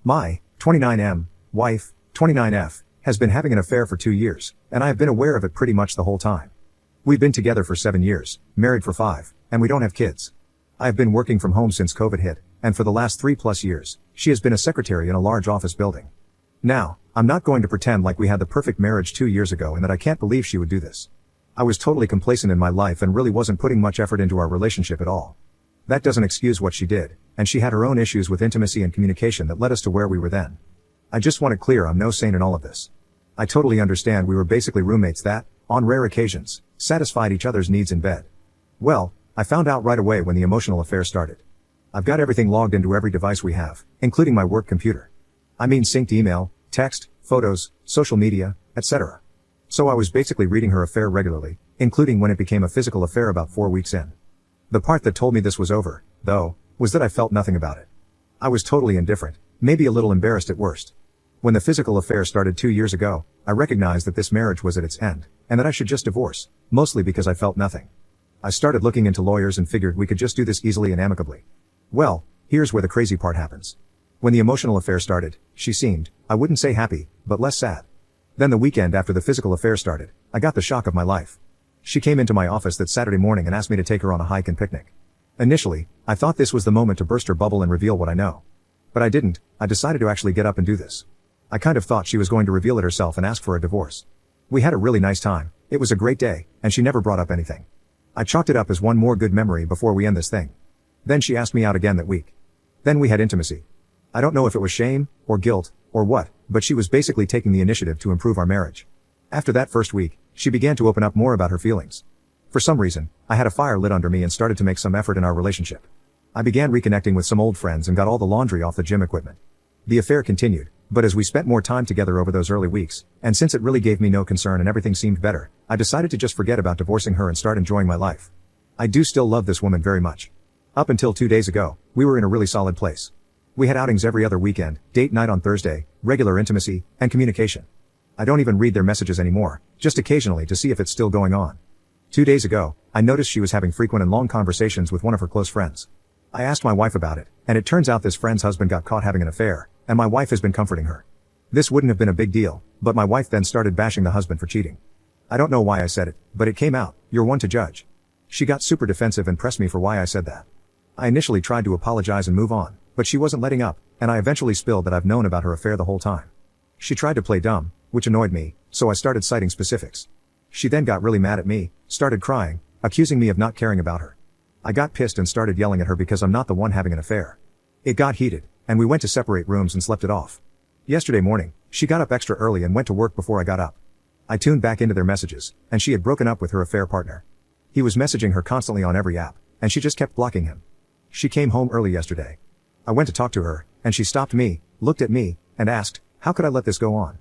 My 29M wife, 29F, has been having an affair for 2 years, and I have been aware of it pretty much the whole time. We've been together for 7 years, married for 5, and we don't have kids. I have been working from home since COVID hit, and for the last 3+ years, she has been a secretary in a large office building. Now, I'm not going to pretend like we had the perfect marriage 2 years ago and that I can't believe she would do this. I was totally complacent in my life and really wasn't putting much effort into our relationship at all. That doesn't excuse what she did, and she had her own issues with intimacy and communication that led us to where we were then. I just want it clear I'm no saint in all of this. I totally understand we were basically roommates that, on rare occasions, satisfied each other's needs in bed. Well, I found out right away when the emotional affair started. I've got everything logged into every device we have, including my work computer. I mean synced email, text, photos, social media, etc. So I was basically reading her affair regularly, including when it became a physical affair about 4 weeks in. The part that told me this was over, though, was that I felt nothing about it. I was totally indifferent, maybe a little embarrassed at worst. When the physical affair started 2 years ago, I recognized that this marriage was at its end, and that I should just divorce, mostly because I felt nothing. I started looking into lawyers and figured we could just do this easily and amicably. Well, here's where the crazy part happens. When the emotional affair started, she seemed, I wouldn't say happy, but less sad. Then the weekend after the physical affair started, I got the shock of my life. She came into my office that Saturday morning and asked me to take her on a hike and picnic. Initially, I thought this was the moment to burst her bubble and reveal what I know. But I didn't. I decided to actually get up and do this. I kind of thought she was going to reveal it herself and ask for a divorce. We had a really nice time, it was a great day, and she never brought up anything. I chalked it up as one more good memory before we end this thing. Then she asked me out again that week. Then we had intimacy. I don't know if it was shame, or guilt, or what, but she was basically taking the initiative to improve our marriage. After that first week, she began to open up more about her feelings. For some reason, I had a fire lit under me and started to make some effort in our relationship. I began reconnecting with some old friends and got all the laundry off the gym equipment. The affair continued, but as we spent more time together over those early weeks, and since it really gave me no concern and everything seemed better, I decided to just forget about divorcing her and start enjoying my life. I do still love this woman very much. Up until 2 days ago, we were in a really solid place. We had outings every other weekend, date night on Thursday, regular intimacy, and communication. I don't even read their messages anymore, just occasionally to see if it's still going on. 2 days ago, I noticed she was having frequent and long conversations with one of her close friends. I asked my wife about it, and it turns out this friend's husband got caught having an affair, and my wife has been comforting her. This wouldn't have been a big deal, but my wife then started bashing the husband for cheating. I don't know why I said it, but it came out, you're one to judge. She got super defensive and pressed me for why I said that. I initially tried to apologize and move on, but she wasn't letting up, and I eventually spilled that I've known about her affair the whole time. She tried to play dumb, which annoyed me, so I started citing specifics. She then got really mad at me, started crying, accusing me of not caring about her. I got pissed and started yelling at her because I'm not the one having an affair. It got heated, and we went to separate rooms and slept it off. Yesterday morning, she got up extra early and went to work before I got up. I tuned back into their messages, and she had broken up with her affair partner. He was messaging her constantly on every app, and she just kept blocking him. She came home early yesterday. I went to talk to her, and she stopped me, looked at me, and asked, how could I let this go on?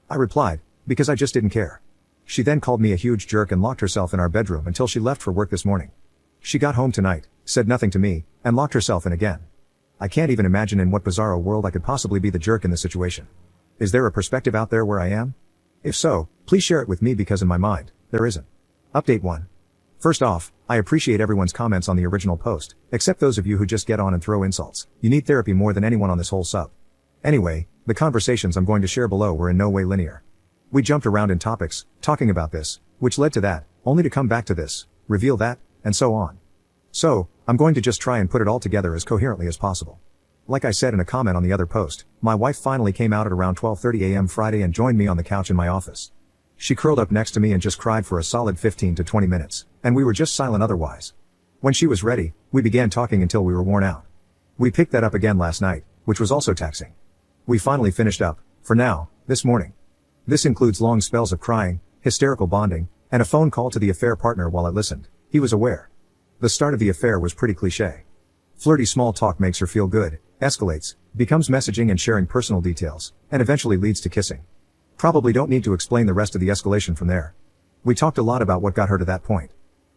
I replied, because I just didn't care. She then called me a huge jerk and locked herself in our bedroom until she left for work this morning. She got home tonight, said nothing to me, and locked herself in again. I can't even imagine in what bizarro world I could possibly be the jerk in this situation. Is there a perspective out there where I am? If so, please share it with me because in my mind, there isn't. Update 1. First off, I appreciate everyone's comments on the original post, except those of you who just get on and throw insults. You need therapy more than anyone on this whole sub. Anyway, the conversations I'm going to share below were in no way linear. We jumped around in topics, talking about this, which led to that, only to come back to this, reveal that, and so on. So, I'm going to just try and put it all together as coherently as possible. Like I said in a comment on the other post, my wife finally came out at around 12:30 a.m. Friday and joined me on the couch in my office. She curled up next to me and just cried for a solid 15 to 20 minutes, and we were just silent otherwise. When she was ready, we began talking until we were worn out. We picked that up again last night, which was also taxing. We finally finished up, for now, this morning. This includes long spells of crying, hysterical bonding, and a phone call to the affair partner while I listened. He was aware. The start of the affair was pretty cliché. Flirty small talk makes her feel good, escalates, becomes messaging and sharing personal details, and eventually leads to kissing. Probably don't need to explain the rest of the escalation from there. We talked a lot about what got her to that point.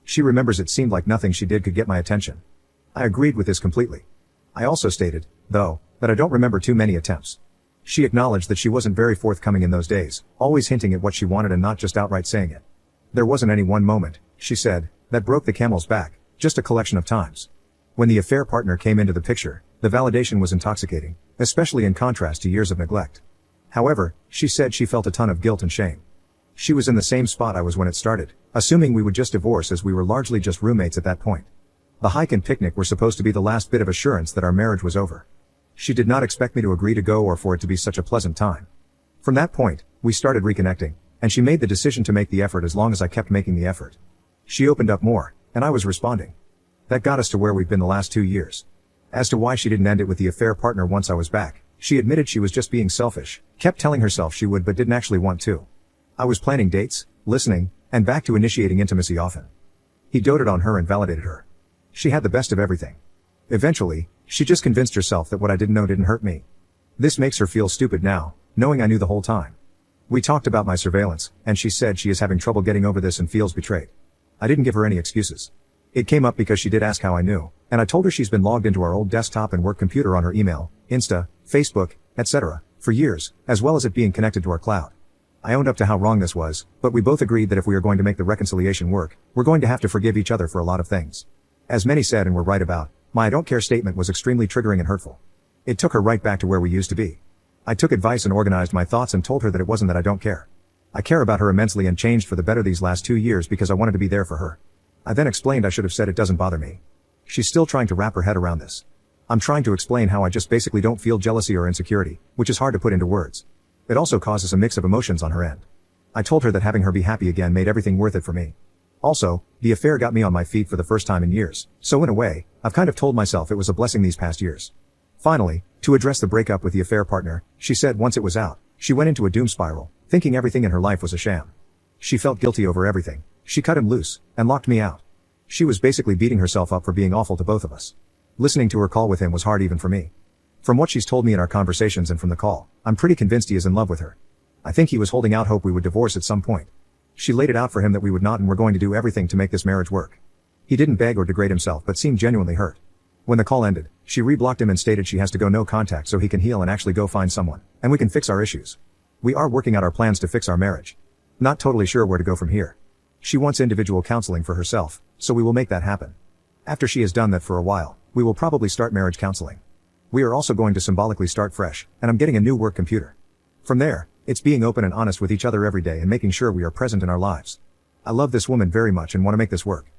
She remembers it seemed like nothing she did could get my attention. I agreed with this completely. I also stated, though, that I don't remember too many attempts. She acknowledged that she wasn't very forthcoming in those days, always hinting at what she wanted and not just outright saying it. There wasn't any one moment, she said, that broke the camel's back, just a collection of times. When the affair partner came into the picture, the validation was intoxicating, especially in contrast to years of neglect. However, she said she felt a ton of guilt and shame. She was in the same spot I was when it started, assuming we would just divorce as we were largely just roommates at that point. The hike and picnic were supposed to be the last bit of assurance that our marriage was over. She did not expect me to agree to go or for it to be such a pleasant time. From that point, we started reconnecting, and she made the decision to make the effort as long as I kept making the effort. She opened up more, and I was responding. That got us to where we've been the last 2 years. As to why she didn't end it with the affair partner once I was back, she admitted she was just being selfish, kept telling herself she would but didn't actually want to. I was planning dates, listening, and back to initiating intimacy often. He doted on her and validated her. She had the best of everything. Eventually, she just convinced herself that what I didn't know didn't hurt me. This makes her feel stupid now, knowing I knew the whole time. We talked about my surveillance, and she said she is having trouble getting over this and feels betrayed. I didn't give her any excuses. It came up because she did ask how I knew, and I told her she's been logged into our old desktop and work computer on her email, Insta, Facebook, etc., for years, as well as it being connected to our cloud. I owned up to how wrong this was, but we both agreed that if we are going to make the reconciliation work, we're going to have to forgive each other for a lot of things. As many said and were right about, my I don't care statement was extremely triggering and hurtful. It took her right back to where we used to be. I took advice and organized my thoughts and told her that it wasn't that I don't care. I care about her immensely and changed for the better these last 2 years because I wanted to be there for her. I then explained I should have said it doesn't bother me. She's still trying to wrap her head around this. I'm trying to explain how I just basically don't feel jealousy or insecurity, which is hard to put into words. It also causes a mix of emotions on her end. I told her that having her be happy again made everything worth it for me. Also, the affair got me on my feet for the first time in years, so in a way, I've kind of told myself it was a blessing these past years. Finally, to address the breakup with the affair partner, she said once it was out, she went into a doom spiral, thinking everything in her life was a sham. She felt guilty over everything. She cut him loose, and locked me out. She was basically beating herself up for being awful to both of us. Listening to her call with him was hard even for me. From what she's told me in our conversations and from the call, I'm pretty convinced he is in love with her. I think he was holding out hope we would divorce at some point. She laid it out for him that we would not and were going to do everything to make this marriage work. He didn't beg or degrade himself but seemed genuinely hurt. When the call ended, she reblocked him and stated she has to go no contact so he can heal and actually go find someone, and we can fix our issues. We are working out our plans to fix our marriage. Not totally sure where to go from here. She wants individual counseling for herself, so we will make that happen. After she has done that for a while, we will probably start marriage counseling. We are also going to symbolically start fresh, and I'm getting a new work computer. From there, it's being open and honest with each other every day and making sure we are present in our lives. I love this woman very much and want to make this work.